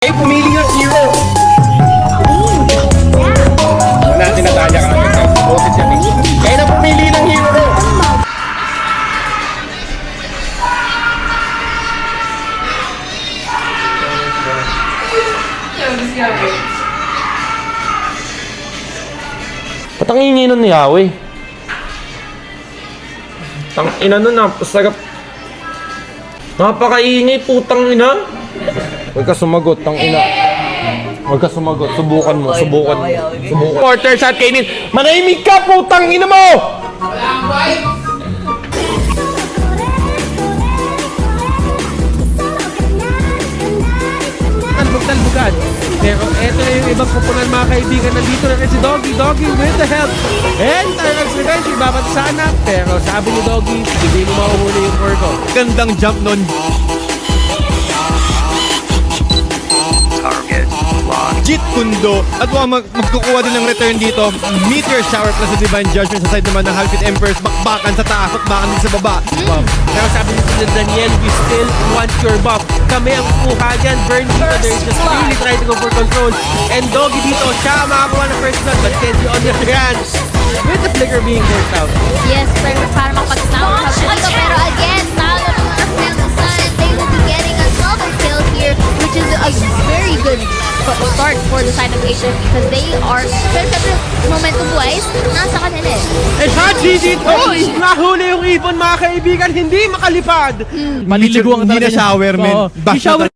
Kayo pumili yung hero. Natin Natalia ka lang. Boses yan eh. Kayo na pumili ng hero. Patangingin nun ni Yahweh. Tangina nun, napasagap. Napakaingay, putang ina. Huwag ka sumagot, tangina. Huwag ka sumagot, subukan mo. Quarter shot, kainin. Manahimik ka, putang ina mo! Talbugan. Pero eto na yung ibang kupunan mga kaibigan. Nandito na rin si Doggy with the help. And Tyrant's Revenge, ibabat sana. Pero sabi ni Doggy, hindi mo mahuhuli yung Orko. Gandang jump nun. Jit Kundo at magkukuha din ng return dito. Meteor Shower plus sa Divine Judgment sa side naman ng Halfit Emperors. Bakbakan sa taas at bakan din sa baba. Pero sabi ni Daniel, we still want your buff. Kami ang kuha dyan. Burn dito, they're just really trying to go for control. And Doggy dito, siya makakuha ng first blood. But Kenji on the other hand, with the flicker being worked out. Yes, para makapag-sound dito. Pero again, talo ng mga Family Sun. They will be getting a double kill here, which is a very good start for the side of HF because they are, pero syempre, momentum-wise, nasa kanila eh. And Haji dito, nahuli yung ibon mga kaibigan, hindi makalipad. Maliliguan Hindi na shower, men. Oo. Bash Shower.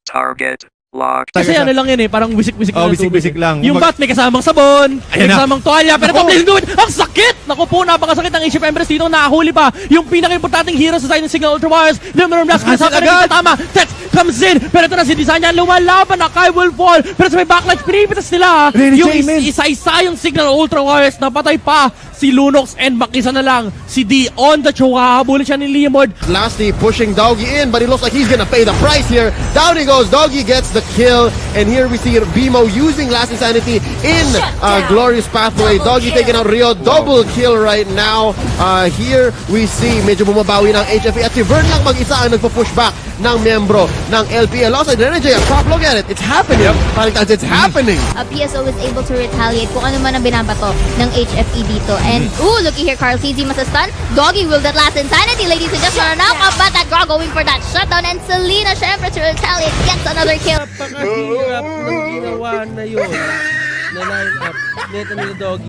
Target locked. Kasi ano lang yun eh, parang wisik-wisik Oh, na wisik-wisik lang. Yung bat may kasamang sabon, may Ayan na. kasamang toalya, pero pag-blazing do it, ang sakit! Naku po, napakasakit ng HF Empress dito, nakahuli pa yung pinaka-importanting hero sa side ng Signal Ultra Wires, Luminum Blast, kasama rin tama, Tets comes in, pero ito na si Desanya, lumalaban na, Kai will fall, pero sa may backlight, pinipitas nila, Renny yung J, man. isa-isa yung Signal Ultra Wires, napatay pa si Lunox and makisa na lang si D on the choke, hahabulin siya ni Leomord. Lasty pushing Doggy in, but it looks like he's gonna pay the price here. Down he goes, Doggy gets the kill, and here we see BMO using Last Insanity in Glorious Pathway. Doggy taking out Rio, double kill right now. Here we see medyo bumabawi ng HFE at si Vern lang mag-isa ang nagpo-push back ng membro ng LPL. Alongside Renegade, top, look at it, it's happening. It's happening. PSO is able to retaliate kung ano man ang binabato ng HFE dito. And, looky here, Carl CZ masastan. Doggy will that Last Insanity, ladies and gentlemen, knock off, but that girl going for that shutdown. And Selena, syempre, to retaliate, gets another kill. Napakahirap ng ginawa na yun na line up nito nila Doggy.